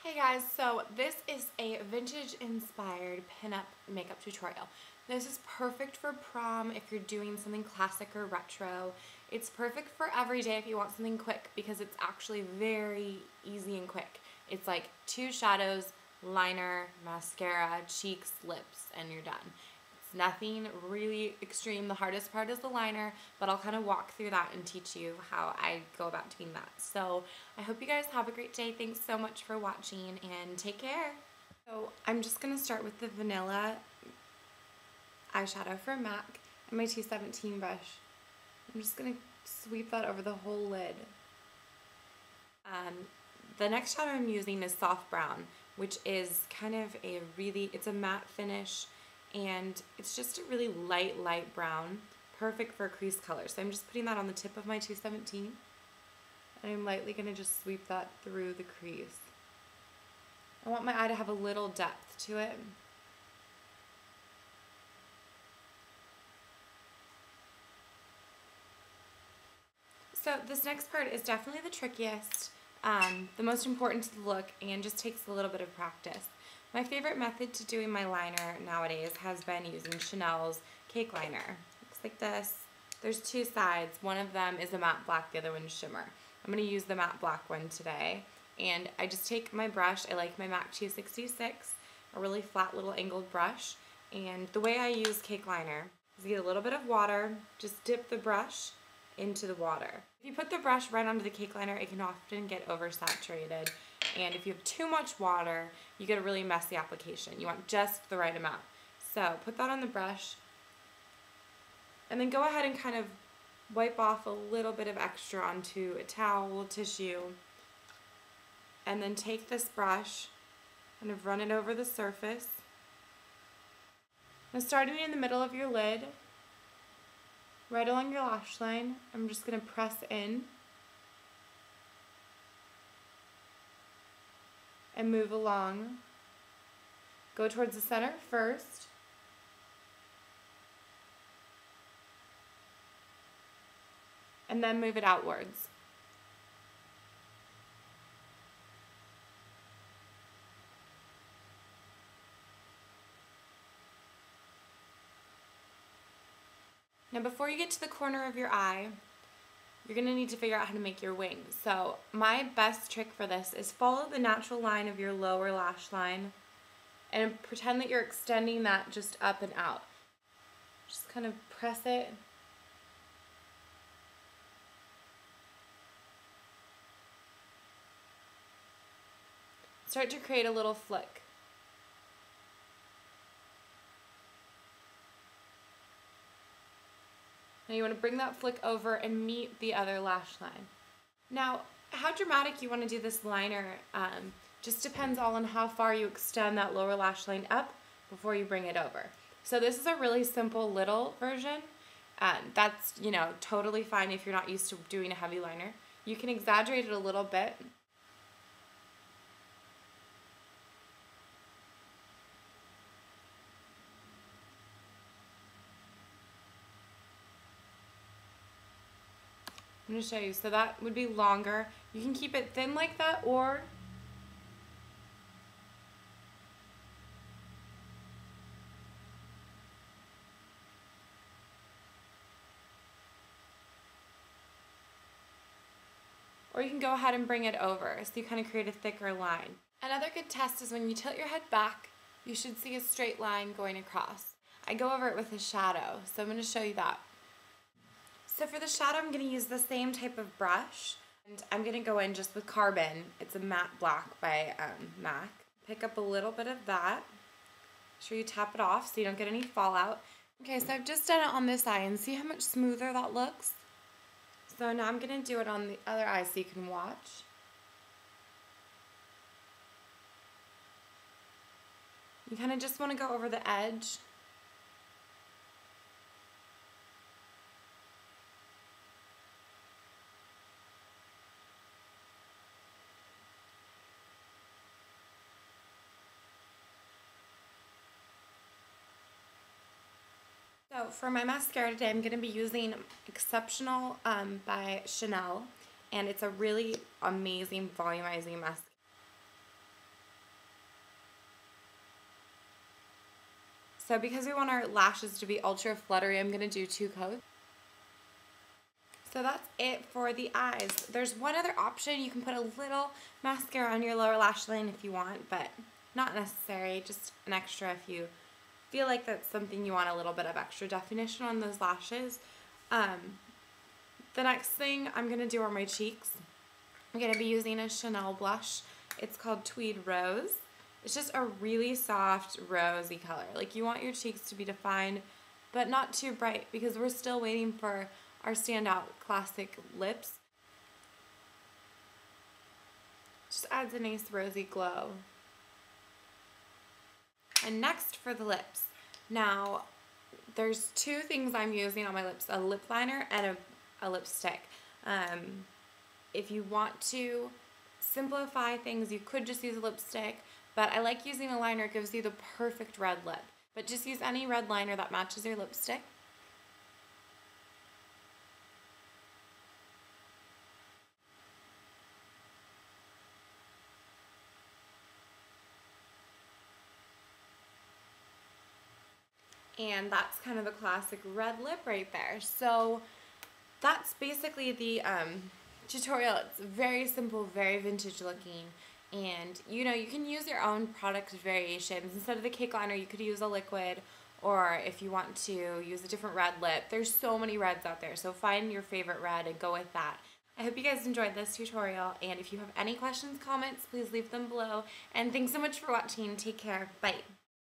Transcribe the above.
Hey guys, so this is a vintage inspired pinup makeup tutorial. This is perfect for prom if you're doing something classic or retro. It's perfect for every day if you want something quick because it's actually very easy and quick. It's like 2 shadows, liner, mascara, cheeks, lips, and you're done. It's nothing really extreme. The hardest part is the liner, but I'll kind of walk through that and teach you how I go about doing that. So I hope you guys have a great day. Thanks so much for watching and take care. So I'm just going to start with the vanilla eyeshadow from MAC and my 217 brush. I'm just going to sweep that over the whole lid. The next shadow I'm using is soft brown, which is kind of it's a matte finish, and it's just a really light brown, perfect for a crease color. So I'm just putting that on the tip of my 217, and I'm lightly going to just sweep that through the crease. I want my eye to have a little depth to it. So this next part is definitely the trickiest, the most important to the look, and just takes a little bit of practice. My favorite method to doing my liner nowadays has been using Chanel's cake liner. Looks like this. There's 2 sides. One of them is a matte black, the other one is shimmer. I'm going to use the matte black one today. And I just take my brush. I like my MAC 266, a really flat little angled brush. And the way I use cake liner is get a little bit of water, just dip the brush into the water. If you put the brush right onto the cake liner, it can often get oversaturated. And if you have too much water, you get a really messy application. You want just the right amount. So put that on the brush, and then go ahead and kind of wipe off a little bit of extra onto a towel, tissue, and then take this brush, kind of run it over the surface. Now starting in the middle of your lid, right along your lash line, I'm just going to press in and move along. Go towards the center first, and then move it outwards. Now before you get to the corner of your eye, you're going to need to figure out how to make your wings. So my best trick for this is follow the natural line of your lower lash line and pretend that you're extending that just up and out. Just kind of press it. Start to create a little flick. Now you want to bring that flick over and meet the other lash line. Now, how dramatic you want to do this liner just depends all on how far you extend that lower lash line up before you bring it over. So this is a really simple little version. That's, totally fine if you're not used to doing a heavy liner. You can exaggerate it a little bit. I'm going to show you. So that would be longer. You can keep it thin like that, or you can go ahead and bring it over, so you kind of create a thicker line. Another good test is when you tilt your head back, you should see a straight line going across. I go over it with a shadow, so I'm going to show you that. So for the shadow, I'm going to use the same type of brush, and I'm going to go in just with Carmin. It's a matte black by MAC. Pick up a little bit of that. Make sure you tap it off so you don't get any fallout. Okay, so I've just done it on this eye, and see how much smoother that looks? So now I'm going to do it on the other eye so you can watch. You kind of just want to go over the edge. So for my mascara today, I'm going to be using Exceptionelle by Chanel, and it's a really amazing volumizing mascara. So because we want our lashes to be ultra fluttery, I'm going to do 2 coats. So that's it for the eyes. There's one other option. You can put a little mascara on your lower lash line if you want, but not necessary. Just an extra if you feel like that's something you want a little bit of extra definition on those lashes. The next thing I'm going to do are my cheeks. I'm going to be using a Chanel blush. It's called Tweed Rose. It's just a really soft rosy color. Like, you want your cheeks to be defined, but not too bright, because we're still waiting for our standout classic lips. Just adds a nice rosy glow. And next for the lips. Now, there's 2 things I'm using on my lips, a lip liner and a lipstick. If you want to simplify things, you could just use a lipstick, but I like using a liner. It gives you the perfect red lip. But just use any red liner that matches your lipstick. And that's kind of a classic red lip right there. So that's basically the tutorial. It's very simple, very vintage looking, and you know, you can use your own product variations. Instead of the cake liner, you could use a liquid, or if you want to use a different red lip. There's so many reds out there, so find your favorite red and go with that. I hope you guys enjoyed this tutorial, and if you have any questions, comments, please leave them below, and thanks so much for watching. Take care. Bye.